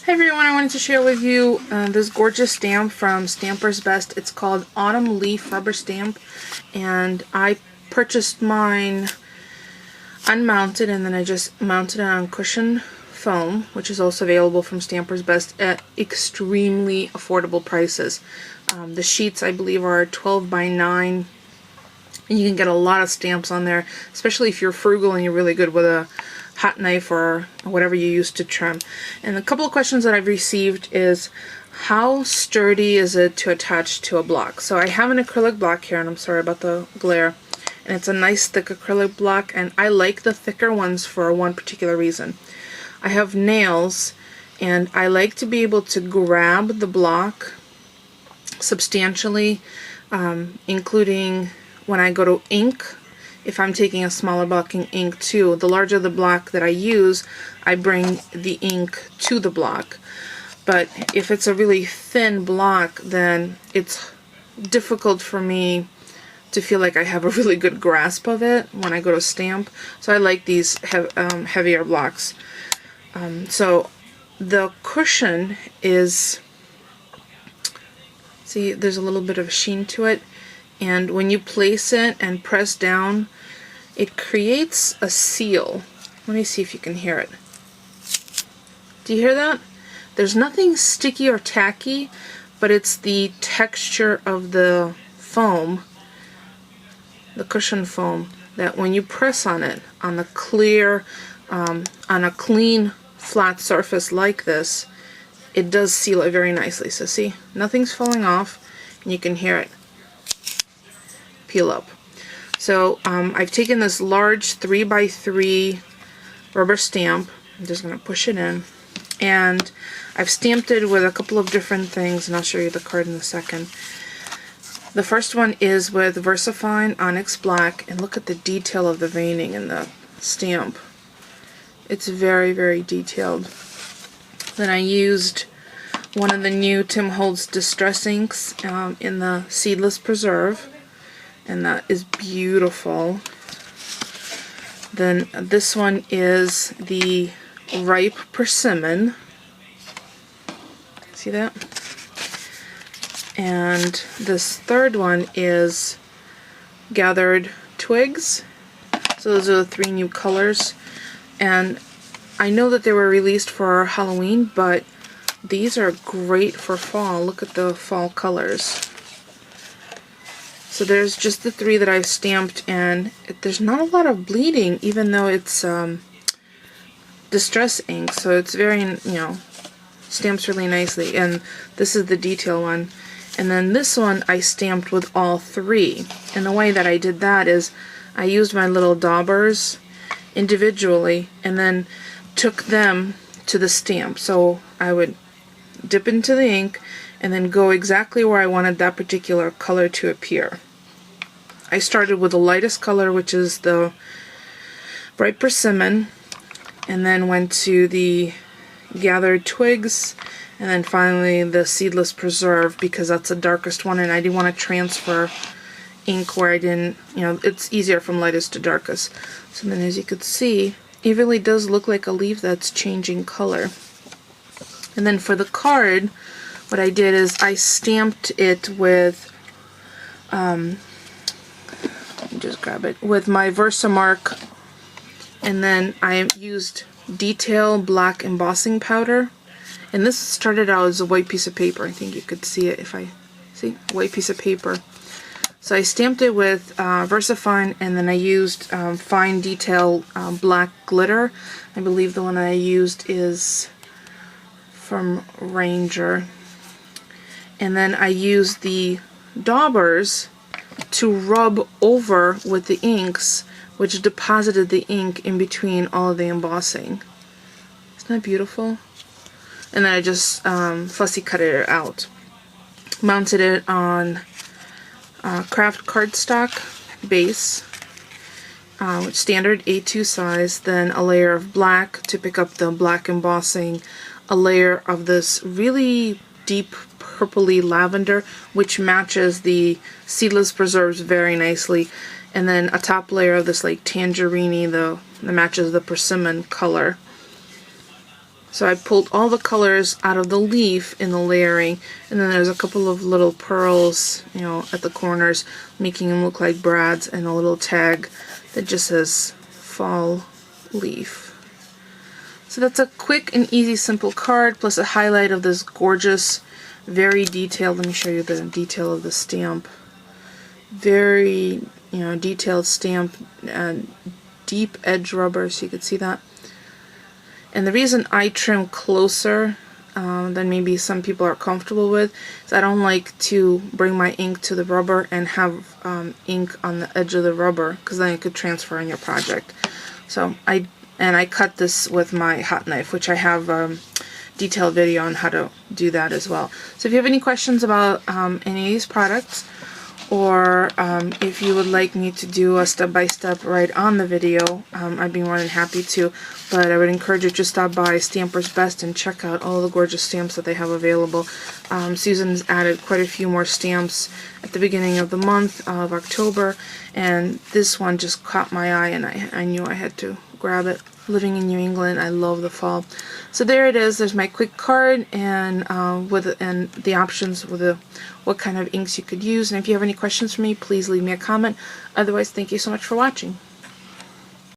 Hey everyone, I wanted to share with you this gorgeous stamp from StampersBest. It's called Autumn Leaf Rubber Stamp, and I purchased mine unmounted and then I just mounted it on cushion foam, which is also available from StampersBest at extremely affordable prices. The sheets, I believe, are 12 by 9, and you can get a lot of stamps on there, especially if you're frugal and you're really good with a hot knife or whatever you use to trim. And a couple of questions that I've received is, how sturdy is it to attach to a block? So I have an acrylic block here, and I'm sorry about the glare, and it's a nice thick acrylic block, and I like the thicker ones for one particular reason. I have nails, and I like to be able to grab the block substantially, including when I go to ink. If I'm taking a smaller block in ink too, the larger the block that I use, I bring the ink to the block. But if it's a really thin block, then it's difficult for me to feel like I have a really good grasp of it when I go to stamp. So I like these heavier blocks. So the cushion is, see, there's a little bit of sheen to it, and when you place it and press down, it creates a seal. Let me see if you can hear it. Do you hear that? There's nothing sticky or tacky, but it's the texture of the foam, the cushion foam, that when you press on it, on the clear, on a clean flat surface like this, it does seal it very nicely. So see, nothing's falling off, and you can hear it peel up. So I've taken this large 3x3 rubber stamp. I'm just going to push it in, and I've stamped it with a couple of different things, and I'll show you the card in a second. The first one is with VersaFine Onyx Black, and look at the detail of the veining in the stamp. It's very, very detailed. Then I used one of the new Tim Holtz Distress inks in the Seedless Preserve, and that is beautiful. Then this one is the Ripe Persimmon. See that? And this third one is Gathered Twigs. So those are the three new colors. And I know that they were released for Halloween, but these are great for fall. Look at the fall colors. So there's just the three that I've stamped, and there's not a lot of bleeding, even though it's distress ink, so it's very, stamps really nicely. And this is the detail one. And then this one I stamped with all three. And the way that I did that is I used my little daubers individually and then took them to the stamp. So I would dip into the ink and then go exactly where I wanted that particular color to appear. I started with the lightest color, which is the Bright Persimmon, and then went to the Gathered Twigs, and then finally the Seedless Preserve, because that's the darkest one, and I didn't want to transfer ink where I didn't, it's easier from lightest to darkest. So then, as you could see, it really does look like a leaf that's changing color. And then for the card, what I did is I stamped it with, just grab it, with my Versamark, and then I used Detail Black Embossing Powder. And this started out as a white piece of paper. I think you could see it if I, see, white piece of paper. So I stamped it with VersaFine, and then I used Fine Detail Black Glitter. I believe the one I used is from Ranger. And then I used the daubers to rub over with the inks, which deposited the ink in between all of the embossing. Isn't that beautiful? And then I just fussy cut it out. Mounted it on craft cardstock base, which standard A2 size, then a layer of black to pick up the black embossing, a layer of this really deep purpley lavender, which matches the Seedless Preserves very nicely, and then a top layer of this like tangerine that matches the persimmon color. So I pulled all the colors out of the leaf in the layering, and then there's a couple of little pearls, you know, at the corners, making them look like brads, and a little tag that just says fall leaf. So that's a quick and easy simple card, plus a highlight of this gorgeous, very detailed, let me show you the detail of the stamp. Very, you know, detailed stamp, deep edge rubber, so you can see that. And the reason I trim closer than maybe some people are comfortable with is I don't like to bring my ink to the rubber and have ink on the edge of the rubber, because then it could transfer in your project. So I cut this with my hot knife, which I have a detailed video on how to do that as well. So if you have any questions about any of these products, or if you would like me to do a step-by-step right on the video, I'd be more than happy to. But I would encourage you to stop by StampersBest and check out all the gorgeous stamps that they have available. Susan's added quite a few more stamps at the beginning of the month of October, and this one just caught my eye, and I knew I had to grab it. Living in New England, I love the fall. So there it is. There's my quick card, and the options with what kind of inks you could use. And if you have any questions for me, please leave me a comment. Otherwise, thank you so much for watching.